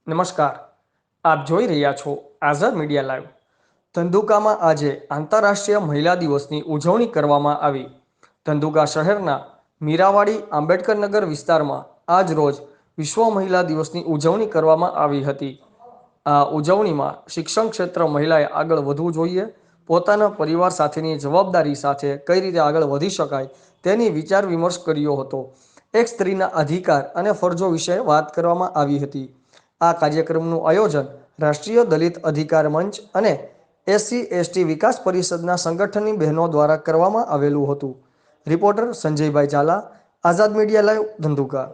નમસ્કાર, આપ જોઈ રહ્યા છો આઝાદ મીડિયા લાઈવ। ધંધુકામાં આજે આંતરરાષ્ટ્રીય મહિલા દિવસની ઉજવણી કરવામાં આવી। ધંધુકા શહેરના મીરાવાડી આંબેડકરનગર વિસ્તારમાં આજ રોજ વિશ્વ મહિલા દિવસની ઉજવણી કરવામાં આવી હતી। આ ઉજવણીમાં શિક્ષણ ક્ષેત્ર મહિલાએ આગળ વધવું જોઈએ, પોતાના પરિવાર સાથેની જવાબદારી સાથે કઈ રીતે આગળ વધી શકાય તેની વિચાર વિમર્શ કર્યો હતો। એક સ્ત્રીના અધિકાર અને ફરજો વિશે વાત કરવામાં આવી હતી। આ કાર્યક્રમનું આયોજન રાષ્ટ્રીય દલિત અધિકાર મંચ અને SC/ST વિકાસ પરિષદના સંગઠનની બહેનો દ્વારા કરવામાં આવેલું હતું। રિપોર્ટર સંજયભાઈ ઝાલા, આઝાદ મીડિયા લાઈવ, ધંધુકા।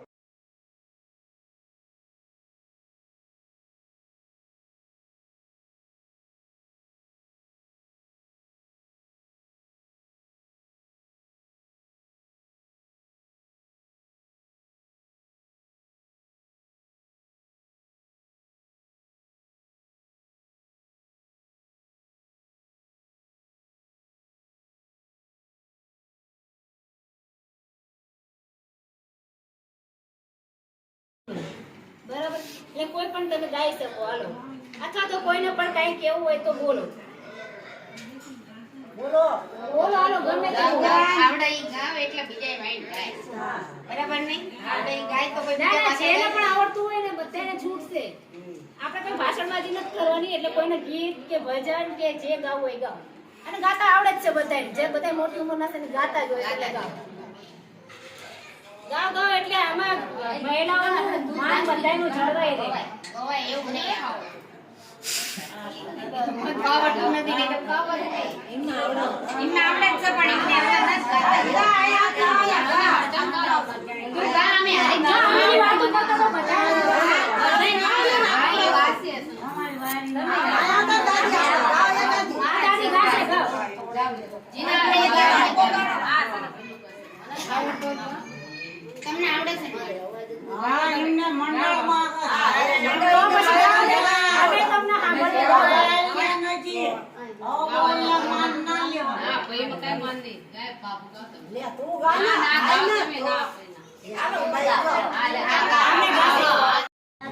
બરાબર, એટલે કોઈ પણ તમે ગાઈ શકો, હાલો, અથવા તો કોઈને પણ કઈ કેવું હોય તો બોલો બોલો બોલો, હાલો, ગમે તે આવડે ઈ ગાવ એટલે બીજાય વાઈન ગાય, બરાબર નહીં? આવડે ઈ ગાય તો કોઈ બીજા પાસે જેને પણ આવડતું હોય ને બધાને છૂટશે। આપણે કોઈ ભાષણબાજી નથી કરવાની, એટલે કોઈને ગીત કે ભજન કે જે ગાવું હોય ગાવ, અને ગાતા આવડે જ છે બધાને, જે બધા મોટી ઉંમરના છે ને ગાતા જ હોય એટલે ગાવ ગાવ ગાવ, એટલે આમાં મહિલાઓનું માન બધાયનું જળવાઈ રહે। ગવાય એવું નહીં આવે, આવડતું નથી ને તો ખબર નહીં, એમને આવડે છે પણ એમને આવડે નથી તું ગા અમે હરી અમારી વાતો કરતા તો બધા અમારી વાસી છે, અમારી વારી દાદી ગાશે ગાવ જીના આપણે તમને આવડે છે? હા, એમને મંડળમાં અમે તમને સાંભળીએ નથી. બોલના માન ના લેવા. હા, ભાઈ નું કઈ મન નહીં, ગાય બાપુ ગાતો લે તું ગા ના ના ગાવ તમે ના હાલો ભાઈ હાલે આ અમે ગાશે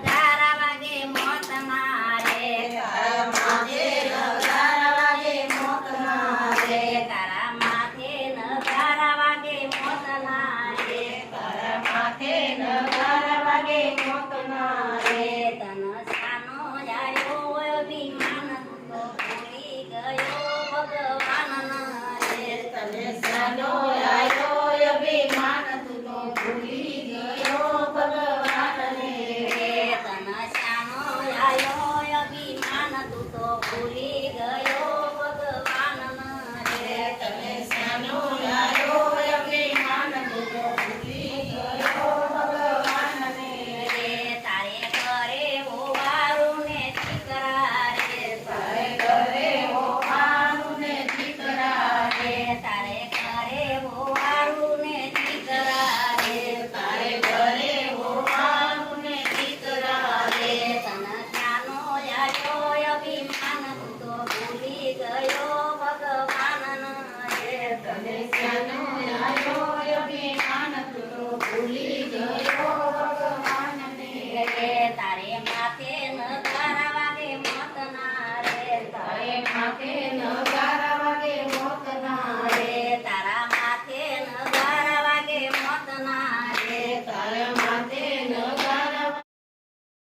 ગારા વાગે મોત મારે માથે નગારા વાગે મોત મારે તારા માથે નગારા વાગે મોત મારે માથે નગારા વાગે મોત મારે